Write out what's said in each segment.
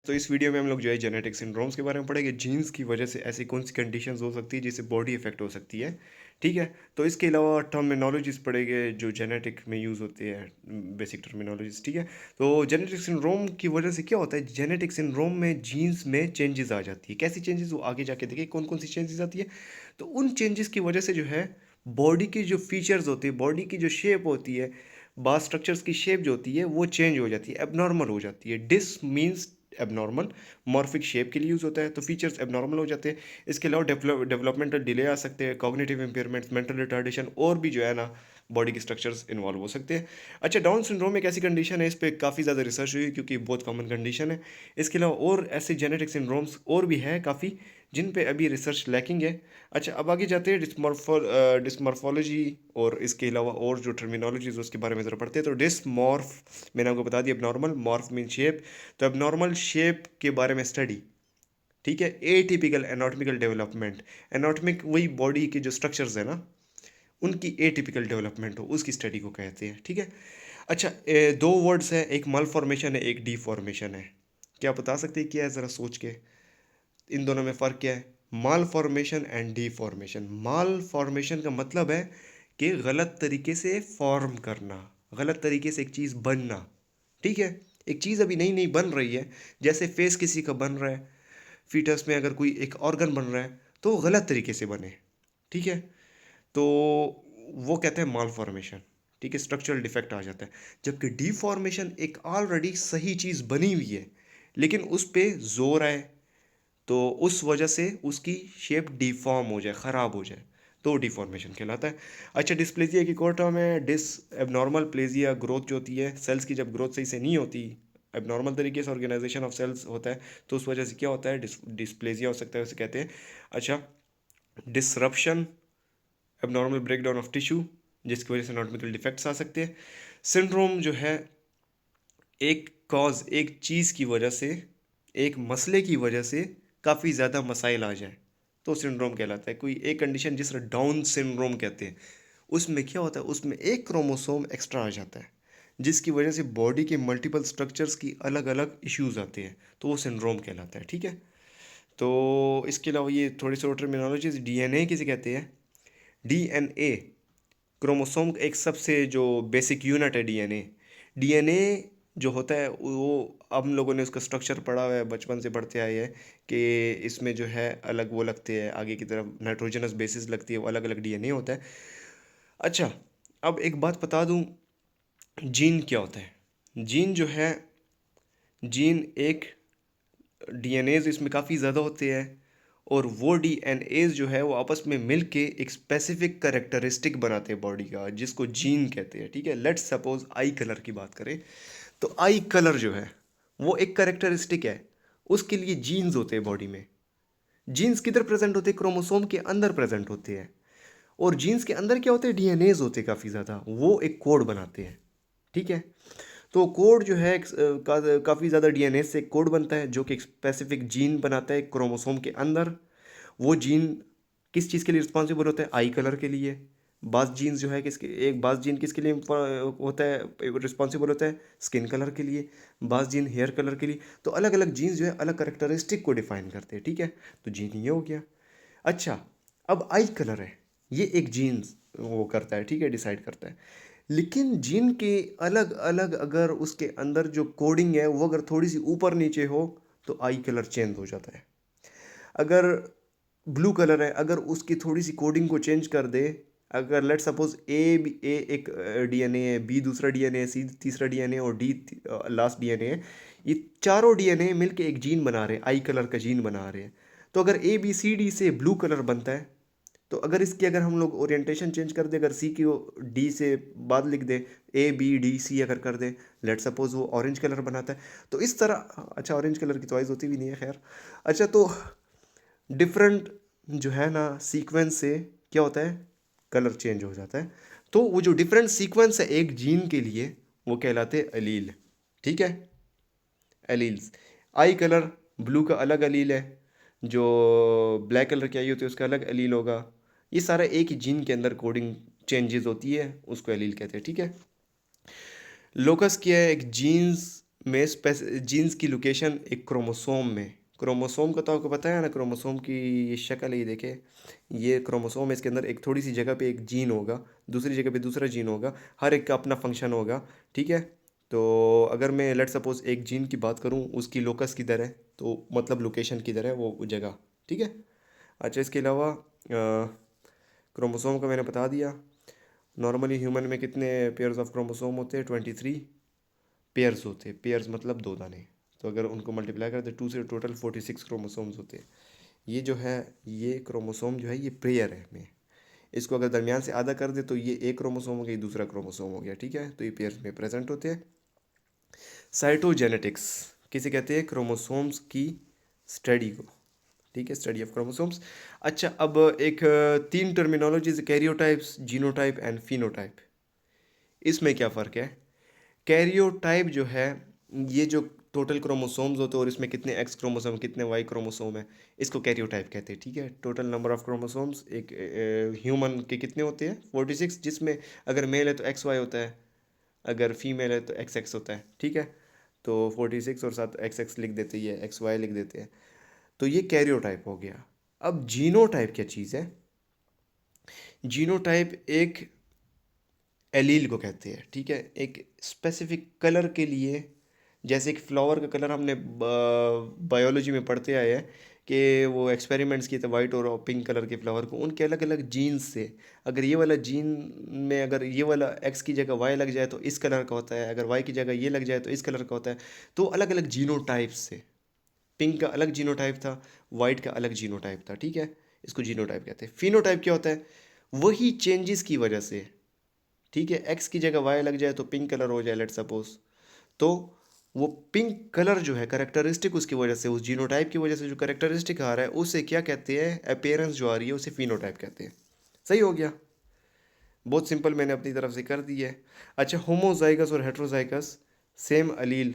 तो इस वीडियो में हम लोग जो है जेनेटिक सिंड्रोम्स के बारे में पढ़ेंगे। जीन्स की वजह से ऐसी कौन सी कंडीशंस हो सकती है जिससे बॉडी इफेक्ट हो सकती है। ठीक है। तो इसके अलावा टर्मिनोलॉजीज पढ़ेंगे जो जेनेटिक में यूज़ होते हैं, बेसिक टर्मिनोलॉजीज। ठीक है। तो जेनेटिक सिंड्रोम की वजह से क्या होता है, जेनेटिक सिंड्रोम में जीन्स में चेंजेस आ जाती है। कैसी चेंजेस, वो आगे जाके देखिए कौन कौन सी चेंजेस आती है। तो उन चेंजेस की वजह से जो है बॉडी की जो फीचर्स होती है, बॉडी की जो शेप होती है, बास स्ट्रक्चर्स की शेप जो होती है वो चेंज हो जाती है, एबनॉर्मल हो जाती है। Dys means abnormal, morphic shape के लिए यूज़ होता है, तो फीचर्स एबनॉर्मल हो जाते हैं। इसके अलावा डेवलपमेंटल डिले आ सकते हैं, कॉग्निटिव इंपेयरमेंट्स, मेंटल रिटार्डेशन और भी जो है ना बॉडी के स्ट्रक्चर्स इन्वॉल्व हो सकते हैं। अच्छा, डाउन सिंड्रोम एक ऐसी कंडीशन है, इस पर काफ़ी ज़्यादा रिसर्च हुई क्योंकि बहुत कॉमन कंडीशन है। इसके अलावा और ऐसे जेनेटिक सिंड्रोम्स और भी है काफ़ी जिन पे अभी रिसर्च लैकिंग है। अच्छा, अब आगे जाते हैं डिस्मॉर्फोलॉजी और इसके अलावा और जो टर्मिनोलॉजीज उसके बारे में ज़रा पढ़ते हैं। तो डिस्मॉर्फ मैंने आपको बता दिया, एबनॉर्मल, मॉर्फ मीन शेप। तो एबनॉर्मल शेप के बारे में स्टडी। ठीक है। एटिपिकल एनाटॉमिकल डेवलपमेंट, एनाटॉमिक वही बॉडी के जो स्ट्रक्चर्स है ना उनकी एटिपिकल डेवलपमेंट हो उसकी स्टडी को कहते हैं। ठीक है। अच्छा, दो वर्ड्स है, एक मल फॉर्मेशन है, एक डी फॉर्मेशन है। क्या आप बता सकते हैं क्या है, ज़रा सोच के इन दोनों में फ़र्क क्या है? Malformation and deformation. Malformation का मतलब है कि गलत तरीके से फॉर्म करना, गलत तरीके से एक चीज़ बनना। ठीक है। एक चीज़ अभी नई नई बन रही है, जैसे फेस किसी का बन रहा है, फीटस में अगर कोई एक ऑर्गन बन रहा है तो वो गलत तरीके से बने। ठीक है। तो वो कहते हैं माल फॉर्मेशन। ठीक है, स्ट्रक्चरल डिफेक्ट आ जाता है। जबकि डिफॉर्मेशन एक ऑलरेडी सही चीज़ बनी हुई है लेकिन उस पे जोर आए तो उस वजह से उसकी शेप डिफॉर्म हो जाए, ख़राब हो जाए, तो डिफॉर्मेशन कहलाता है। अच्छा, डिस्प्लेजिया की कोर टर्म है। एबनॉर्मल प्लेजिया ग्रोथ जो होती है, सेल्स की जब ग्रोथ सही से नहीं होती, एबनॉर्मल तरीके से ऑर्गेनाइजेशन ऑफ सेल्स होता है, तो उस वजह से क्या होता है, डिस्प्लेजिया हो सकता है, उसे कहते हैं। अच्छा, disruption, abnormal breakdown of tissue, जिसकी वजह से एनाटॉमिकल डिफेक्ट्स आ सकते हैं। सिंड्रोम जो है एक कॉज, एक चीज़ की वजह से, एक मसले की वजह से काफ़ी ज़्यादा मसाइल आ जाए तो सिंड्रोम कहलाता है। कोई एक कंडीशन जिस तरह डाउन सिंड्रोम कहते हैं, उसमें क्या होता है, उसमें एक क्रोमोसोम एक्स्ट्रा आ जाता है जिसकी वजह से बॉडी के मल्टीपल स्ट्रक्चर्स की अलग अलग इश्यूज आते हैं, तो वो सिंड्रोम कहलाता है। ठीक है। तो इसके अलावा ये थोड़ी सी और टर्मिनोलॉजीज, डीएनए किसे कहते हैं? डीएनए क्रोमोसोम का एक सबसे जो बेसिक यूनिट है डीएनए। डीएनए जो होता है वो हम लोगों ने उसका स्ट्रक्चर पढ़ा हुआ है, बचपन से पढ़ते आए हैं कि इसमें जो है अलग वो लगते हैं, आगे की तरफ नाइट्रोजनस बेसिस लगती है, वो अलग अलग डीएनए होता है। अच्छा, अब एक बात बता दूं, जीन क्या होता है? जीन जो है, जीन एक डीएनएज इसमें काफ़ी ज़्यादा होते हैं और वो डीएनएज जो है वो आपस में मिल के एक स्पेसिफिक करेक्टरिस्टिक बनाते हैं बॉडी का, जिसको जीन कहते हैं। ठीक है। लेट्स सपोज आई कलर की बात करें, तो आई कलर जो है वो एक करेक्टरिस्टिक है, उसके लिए जीन्स होते हैं बॉडी में। जीन्स किधर प्रेजेंट होते हैं? क्रोमोसोम के अंदर प्रेजेंट होते हैं। और जीन्स के अंदर क्या होते हैं? डीएनएज होते हैं काफ़ी ज़्यादा, वो एक कोड बनाते हैं। ठीक है। तो कोड जो है काफ़ी ज़्यादा डीएनए से कोड बनता है जो कि एक स्पेसिफिक जीन बनाता है क्रोमोसोम के अंदर। वो जीन किस चीज़ के लिए रिस्पॉन्सिबल होता है? आई कलर के लिए। बास जीन्स जो है किसके, एक बास जीन किसके लिए होता है, रिस्पॉन्सिबल होता है? स्किन कलर के लिए। बास जीन हेयर कलर के लिए। तो अलग अलग जीन्स जो है अलग करेक्टरिस्टिक को डिफाइन करते हैं। ठीक है। तो जीन ये हो गया। अच्छा, अब आई कलर है, ये एक जीन्स वो करता है, ठीक है, डिसाइड करता है। लेकिन जीन के अलग अलग अगर उसके अंदर जो कोडिंग है वो अगर थोड़ी सी ऊपर नीचे हो तो आई कलर चेंज हो जाता है। अगर ब्लू कलर है, अगर उसकी थोड़ी सी कोडिंग को चेंज कर दे, अगर लेट सपोज ए एक डीएनए है, बी दूसरा डीएनए है, सी तीसरा डीएनए और डी लास्ट डीएनए है, ये चारों डीएनए मिलके एक जीन बना रहे हैं, आई कलर का जीन बना रहे हैं। तो अगर ए बी सी डी से ब्लू कलर बनता है, तो अगर इसकी अगर हम लोग ओरिएंटेशन चेंज कर दे, अगर सी की डी से बाद लिख दे, ए बी डी सी अगर कर दे, लेट सपोज वो ऑरेंज कलर बनाता है। तो इस तरह, अच्छा ऑरेंज कलर की चॉइस होती भी नहीं है, खैर। अच्छा, तो डिफरेंट जो है ना सीक्वेंस से क्या होता है, कलर चेंज हो जाता है। तो वो जो डिफरेंट सीक्वेंस है एक जीन के लिए वो कहलाते हैं अलील। ठीक है। एलील्स। आई कलर, ब्लू का अलग अलील है, जो ब्लैक कलर की आई होती है उसका अलग अलील होगा। ये सारा एक ही जीन के अंदर कोडिंग चेंजेस होती है, उसको एलील कहते हैं। ठीक है। लोकस क्या है? एक जीन्स में जीन्स की लोकेशन एक क्रोमोसोम में, क्रोमोसोम का तो आपको पता है ना, क्रोमोसोम की ये शक्ल है, ये देखे, ये क्रोमोसोम है, इसके अंदर एक थोड़ी सी जगह पे एक जीन होगा, दूसरी जगह पे दूसरा जीन होगा, हर एक का अपना फंक्शन होगा, ठीक है। तो अगर मैं लेट सपोज एक जीन की बात करूं, उसकी लोकस किधर है, तो मतलब लोकेशन किधर है वो जगह, ठीक है। अच्छा, इसके अलावा क्रोमोसोम का मैंने बता दिया। नॉर्मली ह्यूमन में कितने पेयर्स ऑफ क्रोमोसोम होते हैं? 23 पेयर्स होते हैं, पेयर्स मतलब दो दाने। तो अगर उनको मल्टीप्लाई करते टू से टोटल 46 क्रोमोसोम्स होते हैं। ये जो है, ये क्रोमोसोम जो है ये पेयर है में, इसको अगर दरमियान से आधा कर दे तो ये एक क्रोमोसोम हो गया, ये दूसरा क्रोमोसोम हो गया, ठीक है। तो ये पेयर्स में प्रेजेंट होते हैं। साइटोजेनेटिक्स किसे कहते हैं? क्रोमोसोम्स की स्टडी को, ठीक है, स्टडी ऑफ क्रोमोसोम्स। अच्छा, अब एक तीन टर्मिनोलॉजीज, कैरियोटाइप्स, जीनोटाइप एंड फिनोटाइप। इसमें क्या फ़र्क है? कैरियोटाइप जो है, ये जो टोटल क्रोमोसोम्स होते हैं और इसमें कितने एक्स क्रोमोसोम कितने वाई क्रोमोसोम है, इसको कैरियोटाइप कहते हैं, ठीक है। टोटल नंबर ऑफ क्रोमोसोम्स एक ह्यूमन के कितने होते हैं? 46, जिसमें अगर मेल है तो एक्स वाई होता है, अगर फीमेल है तो एक्स एक्स होता है, ठीक है। तो 46 और साथ एक्स एक्स लिख देते हैं, एक्स वाई लिख देते हैं। तो ये कैरियोटाइप हो गया। अब जीनोटाइप क्या चीज़ है? जीनोटाइप एक एलील को कहते हैं, ठीक है, एक स्पेसिफिक कलर के लिए। जैसे एक फ्लावर का कलर हमने बायोलॉजी में पढ़ते आए हैं कि वो एक्सपेरिमेंट्स किए थे वाइट और पिंक कलर के फ्लावर को, उनके अलग अलग जीन्स से, अगर ये वाला जीन में अगर ये वाला एक्स की जगह वाई लग जाए तो इस कलर का होता है, अगर वाई की जगह ये लग जाए तो इस कलर का होता है। तो अलग अलग जीनोटाइप्स से, पिंक का अलग जीनोटाइप था, वाइट का अलग जीनोटाइप था, ठीक है। इसको जीनोटाइप कहते हैं। फिनोटाइप क्या होता है? वही चेंजेस की वजह से, ठीक है, एक्स की जगह वाई लग जाए तो पिंक कलर हो जाए लेट सपोज, तो वो पिंक कलर जो है करेक्टरिस्टिक, उसकी वजह से, उस जीनोटाइप की वजह से जो करेक्टरिस्टिक आ रहा है, उसे क्या कहते हैं? अपीयरेंस जो आ रही है उसे फिनोटाइप कहते हैं। सही हो गया, बहुत सिंपल, मैंने अपनी तरफ से कर दी है। अच्छा, होमोजाइगस और हेट्रोजाइगस, सेम अलील,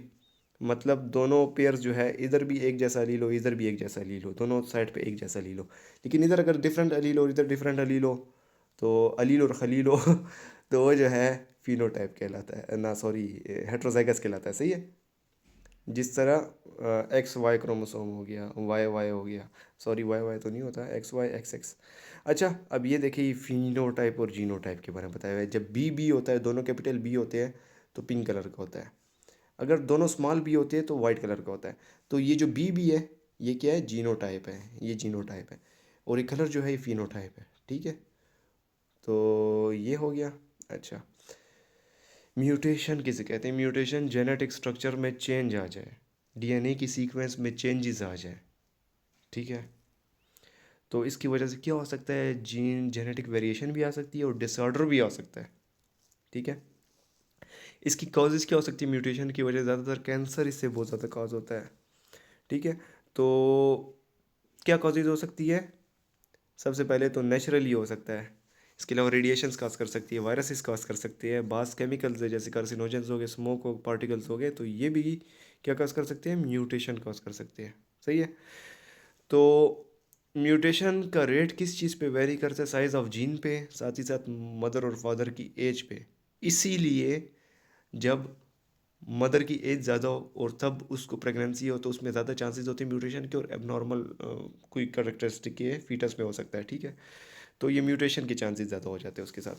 मतलब दोनों पेयर्स जो है, इधर भी एक जैसा अलील हो, इधर भी एक जैसा अलील हो, दोनों साइड पे एक जैसा अलील हो। लेकिन इधर अगर डिफरेंट अलील हो, इधर डिफरेंट अलील हो, तो अलील और खलील हो तो वो जो है फिनोटाइप कहलाता है ना, सॉरी, हेट्रोजाइगस कहलाता है, सही है। जिस तरह एक्स वाई क्रोमोसोम हो गया, वाई वाई हो गया, सॉरी वाई वाई तो नहीं होता, एक्स वाई एक्स एक्स। अच्छा, अब ये देखिए फिनोटाइप और जीनोटाइप के बारे में बताया हुआ है। जब बी होता है, दोनों कैपिटल बी होते हैं, तो पिंक कलर का होता है। अगर दोनों स्मॉल बी होते हैं तो वाइट कलर का होता है। तो ये जो बी है, ये क्या है? जीनोटाइप है, ये जीनोटाइप है। और ये कलर जो है ये फिनोटाइप है, ठीक है। तो ये हो गया। अच्छा, म्यूटेशन किसे कहते हैं? म्यूटेशन जेनेटिक स्ट्रक्चर में चेंज आ जाए, डीएनए की सीक्वेंस में चेंजेस आ जाए, ठीक है। तो इसकी वजह से क्या हो सकता है? जीन जेनेटिक वेरिएशन भी आ सकती है और डिसऑर्डर भी आ सकता है, ठीक है। इसकी कॉजेज़ क्या हो सकती है? म्यूटेशन की वजह, ज़्यादातर कैंसर इससे बहुत ज़्यादा कॉज होता है, ठीक है। तो क्या कॉजेज़ हो सकती है? सबसे पहले तो नेचुरली हो सकता है। इसके अलावा रेडिएशंस काज कर सकती है, वायरसेस काज कर सकती है, बास केमिकल्स है जैसे कार्सिनोजेंस हो गए, स्मोक हो, पार्टिकल्स हो गए, तो ये भी क्या काज कर सकते हैं? म्यूटेशन काज कर सकते हैं, सही है। तो म्यूटेशन का रेट किस चीज़ पे वेरी करता है? साइज ऑफ जीन पे, साथ ही साथ मदर और फादर की एज पे। इसीलिए जब मदर की एज ज़्यादा हो और तब उसको प्रेगनेंसी हो, तो उसमें ज़्यादा चांसेस होते हैं म्यूटेशन के, और एबनॉर्मल कोई करेक्टरिस्टिक के फीटस में हो सकता है, ठीक है। तो ये म्यूटेशन के चांसेस ज़्यादा हो जाते हैं उसके साथ।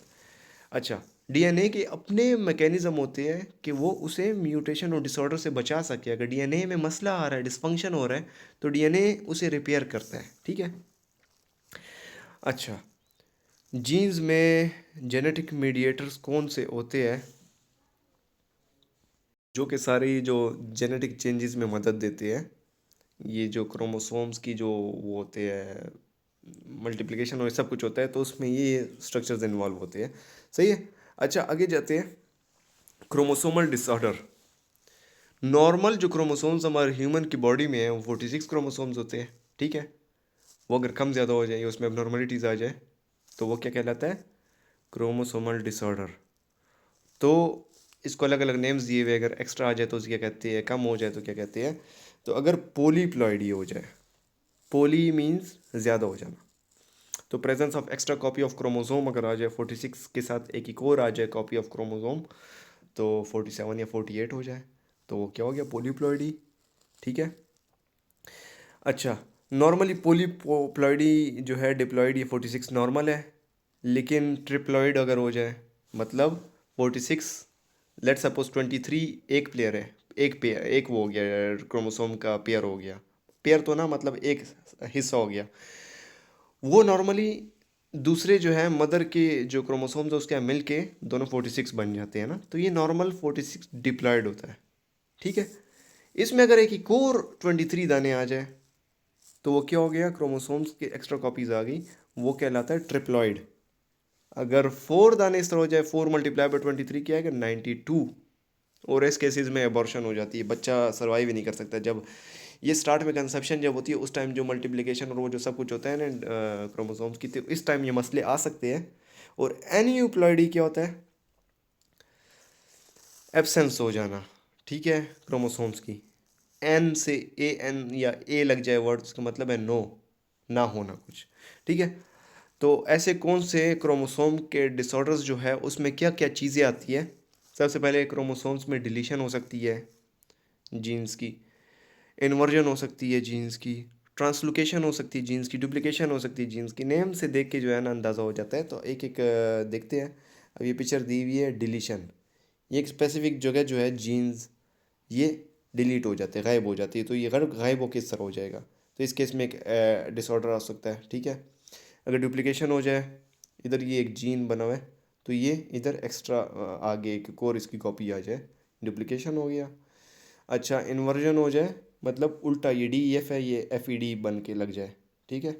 अच्छा, डीएनए के अपने मैकेनिज़्म होते हैं कि वो उसे म्यूटेशन और डिसऑर्डर से बचा सके। अगर डीएनए में मसला आ रहा है, डिसफंक्शन हो रहा है, तो डीएनए उसे रिपेयर करता है, ठीक है। अच्छा, जीन्स में जेनेटिक मीडिएटर्स कौन से होते हैं जो कि सारी जो जेनेटिक चेंजेस में मदद देते हैं? ये जो क्रोमोसोम्स की जो वो होते हैं, मल्टीप्लिकेशन और सब कुछ होता है, तो उसमें ये स्ट्रक्चर्स इन्वॉल्व होते हैं, सही है। अच्छा, आगे जाते हैं। Chromosomal disorder. नॉर्मल जो क्रोमोसोम्स हमारे ह्यूमन की बॉडी में है वो 46 क्रोमोसोम्स होते हैं, ठीक है। वो अगर कम ज़्यादा हो जाए, उसमें abnormalities आ जाए, तो वो क्या कहलाता है? Chromosomal disorder. तो इसको अलग अलग नेम्स दिए हुए, अगर एक्स्ट्रा आ जाए तो उसे क्या कहते हैं, कम हो जाए तो क्या कहते हैं? तो अगर पोलीप्लॉइडी हो जाए, पोली मीन्स ज़्यादा हो जाना, तो presence of extra copy of chromosome अगर आ जाए, 46 के साथ एक और आ जाए कॉपी ऑफ क्रोमोसोम, तो 47 या 48 हो जाए, तो वो क्या हो गया, पोलीप्लॉइडी। ठीक है। अच्छा, नॉर्मली पोलीप्लॉइडी जो है डिप्लॉइड, ये 46 नॉर्मल है। लेकिन ट्रिप्लॉइड अगर हो जाए, मतलब 46, लेट सपोज 23 एक प्लेयर है, एक पेयर, एक वो हो गया क्रोमोसोम का पेयर हो गया। पेयर तो ना, मतलब एक हिस्सा हो गया। वो नॉर्मली दूसरे जो है मदर के जो क्रोमोसोम्स है उसके यहाँ मिल के दोनों 46 बन जाते हैं ना, तो ये नॉर्मल 46 डिप्लॉयड होता है। ठीक है। इसमें अगर एक और 23 दाने आ जाए तो वो क्या हो गया, क्रोमोसोम्स की एक्स्ट्रा कॉपीज आ गई, वो कहलाता है ट्रिप्लॉइड। अगर 4 दाने इस तरह हो जाए, 4 × 23 क्या आएगा, 92। और इस केसेस में अबॉर्शन हो जाती है, बच्चा सर्वाइव ही नहीं कर सकता। जब ये स्टार्ट में कंसेप्शन जब होती है उस टाइम जो मल्टीप्लिकेशन और वो जो सब कुछ होता है ना क्रोमोसोम्स की, तो इस टाइम ये मसले आ सकते हैं। और एनियूप्लॉइडी क्या होता है, एब्सेंस हो जाना। ठीक है, क्रोमोसोम्स की। एन से AN या ए लग जाए वर्ड, उसका मतलब है नो, ना होना कुछ। ठीक है। तो ऐसे कौन से क्रोमोसोम के डिसऑर्डर्स जो है उसमें क्या क्या चीज़ें आती है। सबसे पहले क्रोमोसोम्स में डिलीशन हो सकती है जीन्स की, इन्वर्जन हो सकती है जीन्स की, ट्रांसलोकेशन हो सकती है जीन्स की, डुप्लीकेशन हो सकती है जीन्स की। नेम से देख के जो है ना अंदाज़ा हो जाता है। तो एक एक देखते हैं। अब ये पिक्चर दी हुई है डिलीशन, ये एक स्पेसिफिक जगह जो है जीन्स, ये डिलीट हो जाते हैं, गायब हो जाती है। तो ये गायब हो किस तरह हो जाएगा, तो इस केस में एक डिसऑर्डर आ सकता है। ठीक है। अगर डुप्लीकेशन हो जाए, इधर ये एक जीन बना हुआ है तो ये इधर एक्स्ट्रा आगे एक और इसकी कॉपी आ जाए, डुप्लीकेशन हो गया। अच्छा, इन्वर्जन हो जाए, मतलब उल्टा ये DEF है, ये FED बन के लग जाए। ठीक है,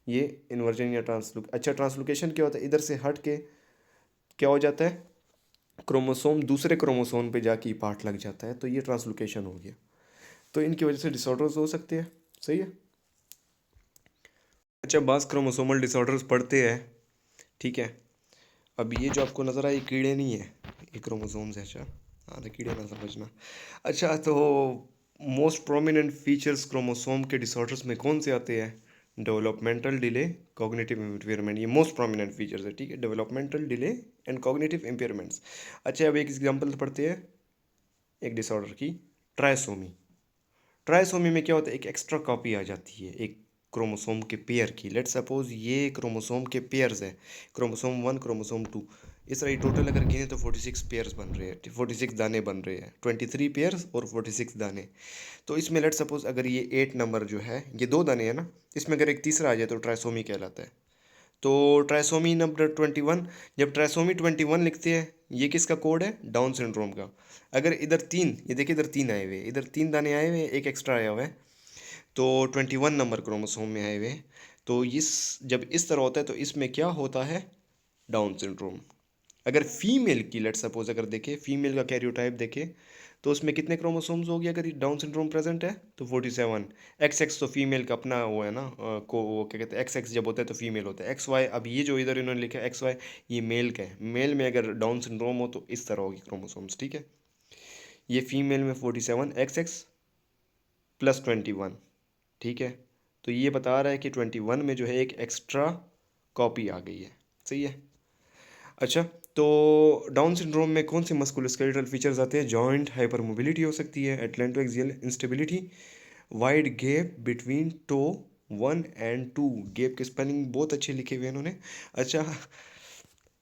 ये इन्वर्जन या ट्रांसलुक। अच्छा, ट्रांसलोकेशन क्या होता है, इधर से हट के क्या हो जाता है, क्रोमोसोम दूसरे क्रोमोसोम पे जाके पार्ट लग जाता है, तो ये ट्रांसलोकेशन हो गया। तो इनकी वजह से डिसऑर्डर्स हो सकते हैं। सही है। अच्छा, बास क्रोमोसोमल डिसऑर्डर्स पढ़ते हैं। ठीक है। अब ये जो आपको नज़र आए ये कीड़े नहीं है, ये क्रोमोसोम्स है। अच्छा, हाँ तो कीड़े ना समझना। अच्छा, तो मोस्ट प्रोमिनेंट फीचर्स क्रोमोसोम के डिसऑर्डर्स में कौन से आते हैं, डेवलपमेंटल डिले, कॉग्निटिव इम्पेयरमेंट, ये मोस्ट प्रोमिनेंट फीचर्स है। ठीक है, developmental delay and cognitive impairments. अच्छा, अब एक एग्जांपल पढ़ते हैं एक डिसऑर्डर की, ट्रायसोमी। ट्रायसोमी में क्या होता है, एक एक्स्ट्रा कॉपी आ जाती है एक क्रोमोसोम के पेयर की। लेट सपोज ये क्रोमोसोम के पेयर्स है, क्रोमोसोम 1, क्रोमोसोम 2, इस तरह टोटल अगर गिने तो 46 पेयर्स बन रहे हैं, 46 दाने बन रहे हैं, 23 पेयर्स और 46 दाने। तो इसमें लेट सपोज अगर ये 8 नंबर जो है, ये 2 दाने हैं ना, इसमें अगर एक तीसरा आ जाए तो ट्रायसोमी कहलाता है। तो ट्रायसोमी नंबर 21, जब ट्रायसोमी 21 लिखते हैं, ये किसका कोड है, डाउन सिंड्रोम का। अगर इधर 3, ये देखिए इधर 3 आए हुए, इधर 3 दाने आए हुए, एक एक्स्ट्रा आया हुआ है, तो 21 नंबर क्रोमोसोम में आए हुए हैं। तो इस जब इस तरह होता है तो इसमें क्या होता है, डाउन सिंड्रोम। अगर फीमेल की लेट सपोज अगर देखें, फीमेल का कैरियोटाइप देखें, तो उसमें कितने क्रोमोसोम्स हो गया अगर डाउन सिंड्रोम प्रेजेंट है, तो 47। XX तो फीमेल का अपना वो है ना, को वो क्या कहते हैं, XX जब होता है तो फीमेल होता है। XY, अब ये जो इधर इन्होंने लिखा है XY, ये मेल का है। मेल में अगर डाउन सिंड्रोम हो तो इस तरह होगी क्रोमोसोम्स। ठीक है, ये फीमेल में 47, XX प्लस 21। ठीक है, तो ये बता रहा है कि 21 में जो है एक एक्स्ट्रा कॉपी आ गई है। सही है। अच्छा, तो डाउन सिंड्रोम में कौन से मस्कुलोस्केलेटल फीचर्स आते हैं, जॉइंट हाइपर मोबिलिटी हो सकती है, atlantoaxial instability, wide gap between two 1 and 2। Gap के स्पेलिंग बहुत अच्छे लिखे हुए हैं इन्होंने। अच्छा,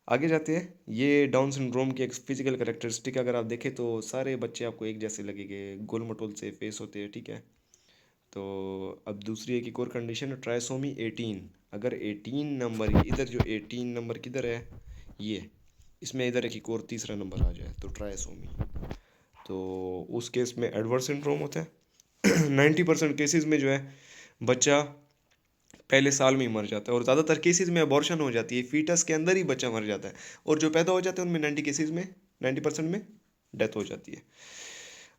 आगे जाते हैं। ये डाउन सिंड्रोम की एक फिजिकल करेक्टरिस्टिक अगर आप देखें तो सारे बच्चे आपको एक जैसे लगेंगे, गोल मटोल से फेस होते हैं। ठीक है। तो अब दूसरी एक और कंडीशन है, ट्रायसोमी 18। अगर 18 नंबर, ये इधर जो 18 नंबर किधर है, ये इसमें इधर एक और तीसरा नंबर आ जाए तो ट्रायसोमी, तो उस केस में एडवर्स सिंड्रोम होता है। 90% केसेस में जो है बच्चा पहले साल में ही मर जाता है, और ज़्यादातर केसेस में अबॉर्शन हो जाती है, फीटस के अंदर ही बच्चा मर जाता है। और जो पैदा हो जाते हैं उनमें 90 केसेस में, 90% में डेथ हो जाती है।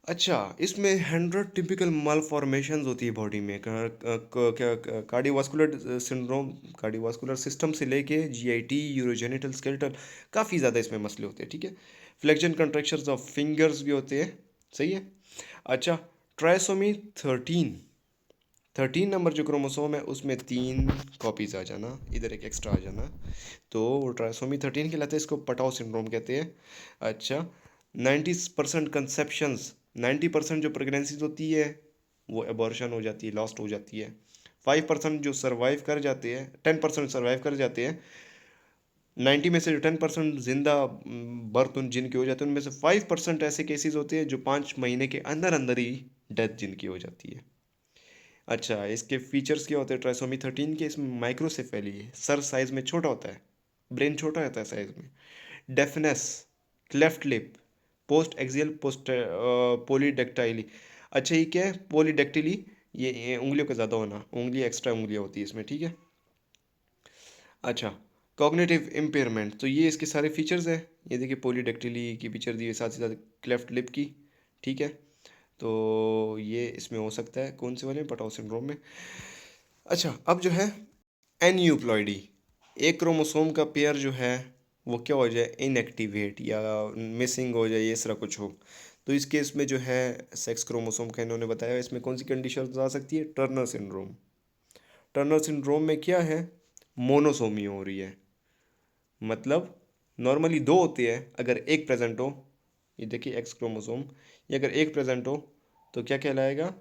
अच्छा, इसमें 100 टिपिकल मालफॉर्मेशंस होती है बॉडी में, क्या कार्डियोवास्कुलर सिंड्रोम, कार्डियोवास्कुलर सिस्टम से लेके GIT, यूरोजेनिटल स्केलेटल, काफ़ी ज़्यादा इसमें मसले होते हैं। ठीक है, फ्लेक्शन कंट्रैक्शंस ऑफ फिंगर्स भी होते हैं। सही है। अच्छा, ट्रायसोमी 13 नंबर जो क्रोमोसोम है उसमें 3 कॉपीज़ आ जाना, इधर एक एक्स्ट्रा आ जाना, तो वो ट्रायसोमी 13 कहलाता है। इसको पटाओ सिंड्रोम कहते हैं। अच्छा, 90% कंसेप्शंस 90% जो प्रेगनेंसीज होती है वो एबॉर्शन हो जाती है, लॉस्ट हो जाती है। 5% जो सर्वाइव कर जाते हैं, 10% सर्वाइव कर जाते हैं। 90 में से जो 10% जिंदा बर्थ उन जिनकी हो जाती है, उनमें से 5% ऐसे केसेस होते हैं जो 5 महीने के अंदर अंदर ही डेथ जिनकी हो जाती है। अच्छा, इसके फीचर्स क्या होते हैं ट्राइसोमी 13 के? इसमें माइक्रोसेफेली है, सर साइज में छोटा होता है, ब्रेन छोटा रहता है साइज में। Deafness, cleft lip, post axial post polydactyly. अच्छा, ये क्या है पोलीडेक्टिली? ये उंगलियों का ज़्यादा होना, उंगली एक्स्ट्रा उंगलियाँ होती है इसमें, ठीक है। अच्छा, कॉग्निटिव इम्पेयरमेंट, तो ये इसके सारे फीचर्स हैं। ये देखिए पोलीडेक्टिली की पिक्चर दी है, साथ ही साथ क्लेफ्ट लिप की, ठीक है। तो ये इसमें हो सकता है कौन से वाले पटाओ सिंड्रोम में। अच्छा, अब जो है एन्यूप्लॉइडी, एक क्रोमोसोम का पेयर जो है वो क्या हो जाए, इनएक्टिवेट या मिसिंग हो जाए, ये इस तरह कुछ हो, तो इस केस में जो है सेक्स क्रोमोसोम का इन्होंने बताया, इसमें कौन सी कंडीशन आ सकती है, टर्नर सिंड्रोम। टर्नर सिंड्रोम में क्या है, मोनोसोमी हो रही है, मतलब नॉर्मली दो होते हैं, अगर एक प्रेजेंट हो, ये देखिए एक्स क्रोमोसोम, ये अगर एक प्रेजेंट हो तो क्या कहलाएगा,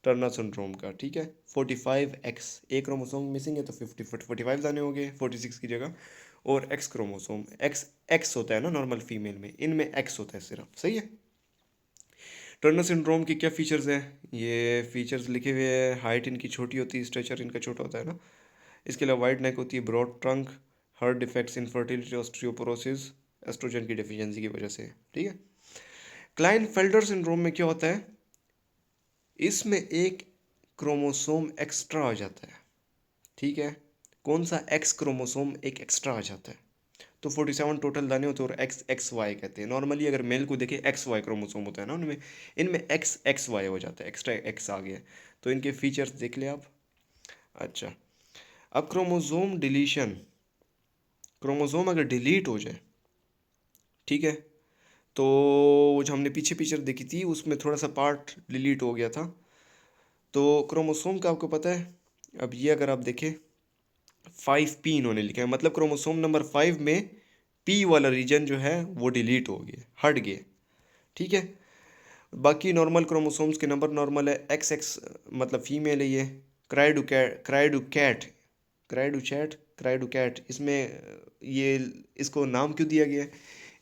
टर्नर सिंड्रोम का, ठीक है। 45X, एक क्रोमोसोम मिसिंग है तो 45 जाने होंगे 46 की जगह। और एक्स क्रोमोसोम, एक्स एक्स होता है ना नॉर्मल फीमेल में, इनमें एक्स होता है सिर्फ, सही है। टर्नर सिंड्रोम के क्या फीचर्स हैं, ये फीचर्स लिखे हुए हैं। हाइट इनकी छोटी होती है, स्ट्रेचर इनका छोटा होता है ना। इसके अलावा वाइड नेक होती है, broad trunk, heart defects, infertility, osteoporosis, oestrogen की डेफिशिएंसी की वजह से, ठीक है। क्लाइनफेल्टर सिंड्रोम में क्या होता है, इसमें एक क्रोमोसोम एक्स्ट्रा आ जाता है, ठीक है। कौन सा, एक्स क्रोमोसोम एक एक्स्ट्रा आ जाता है, तो 47 टोटल दाने होते हैं और एक्स एक्स वाई कहते हैं। नॉर्मली अगर मेल को देखें एक्स वाई क्रोमोसोम होता है ना उनमें, इनमें एक्स एक्स वाई हो जाता है, एक्स्ट्रा एक्स आ गया। तो इनके फीचर्स देख ले आप। अच्छा, अब क्रोमोसोम डिलीशन, क्रोमोसोम अगर डिलीट हो जाए, ठीक है, तो जो हमने पीछे पिक्चर देखी थी उसमें थोड़ा सा पार्ट डिलीट हो गया था। तो क्रोमोसोम का आपको पता है, अब ये अगर आप देखें 5P इन्होंने लिखा है, मतलब क्रोमोसोम नंबर 5 में पी वाला रीजन जो है वो डिलीट हो गया, हट गया, ठीक है। बाकी नॉर्मल क्रोमोसोम्स के नंबर नॉर्मल है, एक्स एक्स मतलब फीमेल है ये। क्राइडोकैट, क्राइडोकैट इसमें ये इसको नाम क्यों दिया गया है,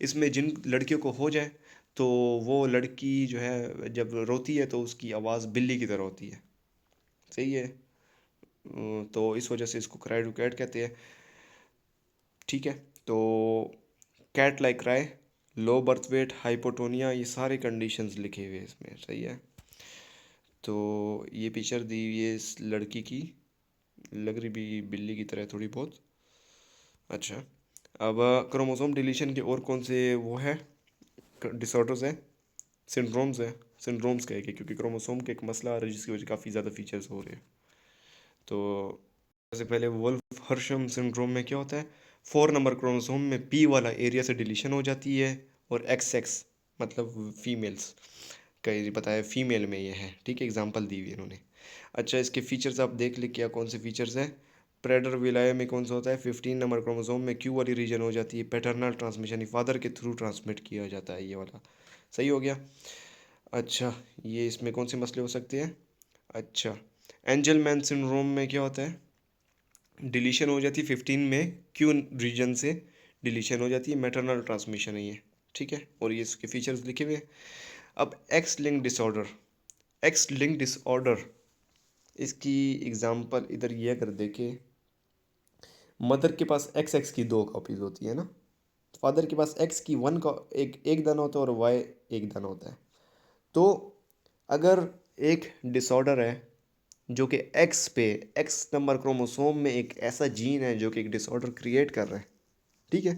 इसमें जिन लड़कियों को हो जाए तो वो लड़की जो है जब रोती है तो उसकी आवाज़ बिल्ली की तरह होती है, सही है। तो इस वजह से इसको क्राइडोकैट कहते हैं, ठीक है। तो कैट लाइक राय, लो बर्थ वेट, हाइपोटोनिया, ये सारे कंडीशंस लिखे हुए हैं इसमें, सही है। तो ये पिक्चर दी हुई है इस लड़की की, लग रही भी बिल्ली की तरह थोड़ी बहुत। अच्छा, अब क्रोमोसोम डिलीशन के और कौन से वो है डिसऑर्डर्स है, सिंड्रोम्स है। सिंड्रोम्स कहेंगे क्योंकि क्रोमोसोम के एक मसला आ रहा है जिसकी वजह काफ़ी ज़्यादा फीचर्स हो रहे हैं। तो सबसे पहले वुल्फ हर्शम सिंड्रोम में क्या होता है, 4 नंबर क्रोमोसोम में पी वाला एरिया से डिलीशन हो जाती है और एक्स एक्स मतलब फीमेल्स का ये बताया, फीमेल में ये है, ठीक है, एग्जांपल दी हुई है इन्होंने। अच्छा, इसके फीचर्स आप देख ले क्या कौन से फीचर्स हैं। प्रेडर विलाय में कौन सा होता है, 15 नंबर क्रोमोसोम में क्यू वाली रीजन हो जाती है, पैटर्नल ट्रांसमिशन फादर के थ्रू ट्रांसमिट किया जाता है, ये वाला सही हो गया। अच्छा, ये इसमें कौन से मसले हो सकते हैं। अच्छा, एंजलमैन सिंड्रोम में क्या होता है, डिलीशन हो जाती है 15 में क्यू रीजन से डिलीशन हो जाती है, मैटरनल ट्रांसमिशन है ये, ठीक है। और ये इसके फीचर्स लिखे हुए हैं। अब x link disorder, x link disorder इसकी एग्जांपल इधर ये अगर देखें, मदर के पास एक्स एक्स की 2 कॉपीज होती है ना, फादर के पास एक्स की एक एक दाना होता है और वाई एक दाना होता है। तो अगर एक डिसऑर्डर है जो कि एक्स पे, एक्स नंबर क्रोमोसोम में एक ऐसा जीन है जो कि एक डिसऑर्डर क्रिएट कर रहा है, ठीक है।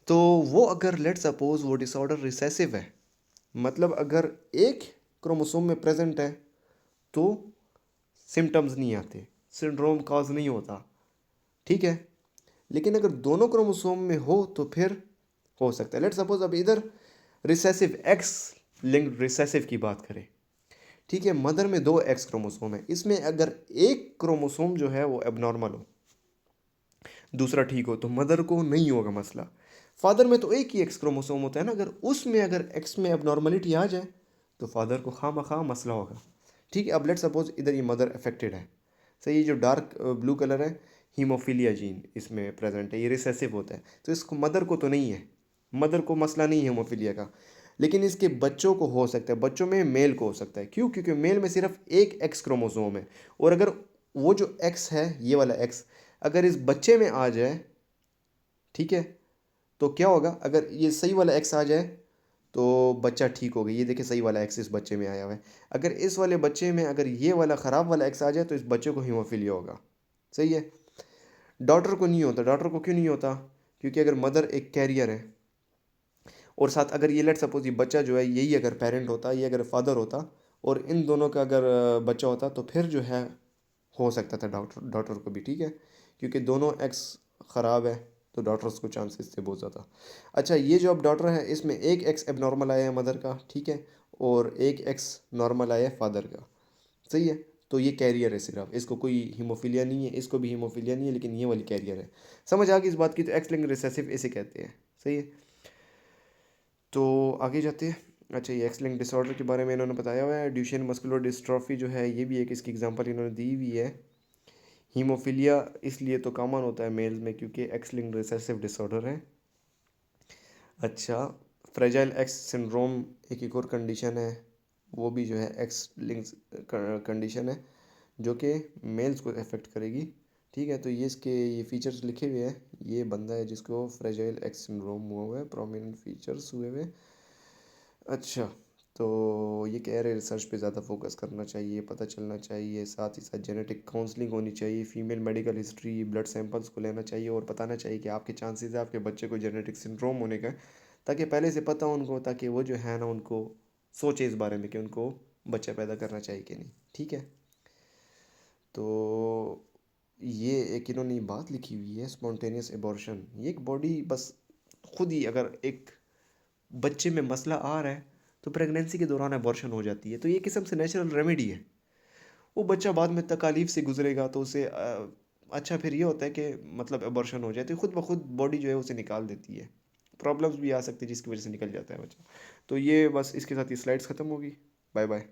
तो वो अगर लेट सपोज वो डिसऑर्डर रिसेसिव है, मतलब अगर एक क्रोमोसोम में प्रेजेंट है तो सिम्टम्स नहीं आते, सिंड्रोम कॉज नहीं होता, ठीक है। लेकिन अगर दोनों क्रोमोसोम में हो तो फिर हो सकता है। लेट सपोज अब इधर रिसेसिव, एक्स लिंक्ड रिसेसिव की बात करें, ठीक है, मदर में 2 एक्स क्रोमोसोम है, इसमें अगर एक क्रोमोसोम जो है वो एबनॉर्मल हो, दूसरा ठीक हो, तो मदर को नहीं होगा मसला। फादर में तो एक ही एक्स क्रोमोसोम होता है ना, अगर उसमें अगर एक्स में एबनॉर्मलिटी आ जाए तो फादर को खामखा मसला होगा। ठीक है, अब लेट सपोज इधर ये मदर अफेक्टेड है, सही। ये जो डार्क ब्लू कलर है, हीमोफीलिया जीन इसमें प्रेजेंट है, ये रिसेसिव होता है, तो इसको मदर को तो नहीं है, मदर को मसला नहीं है हीमोफीलिया का, लेकिन इसके बच्चों को हो सकता है, बच्चों में मेल को हो सकता है। क्यों? क्योंकि मेल में सिर्फ एक एक्स क्रोमोसोम है, और अगर वो जो एक्स है, ये वाला एक्स, अगर इस बच्चे में आ जाए, ठीक है, तो क्या होगा? अगर ये सही वाला एक्स आ जाए तो बच्चा ठीक हो गया। ये देखिए सही वाला एक्स इस बच्चे में आया हुआ है। अगर इस वाले बच्चे में अगर ये वाला ख़राब वाला एक्स आ जाए तो इस बच्चे को हीमोफीलिया होगा, सही है। डॉटर को नहीं होता। डॉटर को क्यों नहीं होता? क्योंकि अगर मदर एक कैरियर है, और साथ अगर ये लेट सपोज ये बच्चा जो है, यही अगर पेरेंट होता, ये अगर फादर होता, और इन दोनों का अगर बच्चा होता, तो फिर जो है हो सकता था डॉटर डॉटर को भी, ठीक है, क्योंकि दोनों एक्स ख़राब है, तो डॉटर्स को चांसेस थे बहुत ज़्यादा। अच्छा, ये जो अब डॉटर है, इसमें एक एक्स एबनॉर्मल आया है मदर का, ठीक है, और एक एक्स नॉर्मल आया है फादर का, सही है। तो ये कैरियर है सिर्फ, इसको कोई हीमोफीलिया नहीं है, इसको भी हीमोफीलिया नहीं है, लेकिन ये वाली कैरियर है। समझ आ गई इस बात की? तो एक्स लिंक्ड रिसेसिव इसे कहते हैं, सही है। तो आगे जाते हैं। अच्छा, ये एक्स लिंक्ड डिसऑर्डर के बारे में इन्होंने बताया हुआ है। ड्यूशेन मस्कुलर डिस्ट्रॉफी जो है, ये भी एक इसकी एग्जांपल इन्होंने दी हुई है। हीमोफीलिया इसलिए तो कॉमन होता है मेल्स में क्योंकि एक्स लिंक्ड रिसेसिव डिसऑर्डर है। अच्छा, फ्रेजाइल एक्स सिंड्रोम एक और कंडीशन है, वो भी जो है एक्स लिंक्स कंडीशन है, जो कि मेल्स को अफेक्ट करेगी, ठीक है। तो ये इसके ये फीचर्स लिखे हुए हैं। ये बंदा है जिसको फ्रेजाइल एक्स सिंड्रोम हुआ हुआ है, प्रोमिनेंट फीचर्स हुए हुए। अच्छा, तो ये कह रहे रिसर्च पे ज़्यादा फोकस करना चाहिए, पता चलना चाहिए, साथ ही साथ जेनेटिक काउंसलिंग होनी चाहिए, female medical history, blood samples को लेना चाहिए, और बताना चाहिए कि आपके चांसेस है आपके बच्चे को जेनेटिक सिंड्रोम होने का, ताकि पहले से पता हो उनको, ताकि वो जो है ना उनको सोचे इस बारे में कि उनको बच्चा पैदा करना चाहिए कि नहीं, ठीक है। तो ये एक इन्होंने बात लिखी हुई है, स्पॉन्टेनियस एबॉर्शन, ये एक बॉडी बस खुद ही अगर एक बच्चे में मसला आ रहा है तो प्रेगनेंसी के दौरान अबॉर्शन हो जाती है, तो ये किस्म से नेचुरल रेमेडी है। वो बच्चा बाद में तकालीफ से गुजरेगा तो उसे अच्छा फिर ये होता है कि मतलब अबॉर्शन हो जाए तो खुद ब खुद बॉडी जो है उसे निकाल देती है। प्रॉब्लम्स भी आ सकती है जिसकी वजह से निकल जाता है बच्चा। तो ये बस इसके साथ ये स्लाइड्स ख़त्म होगी। Bye bye.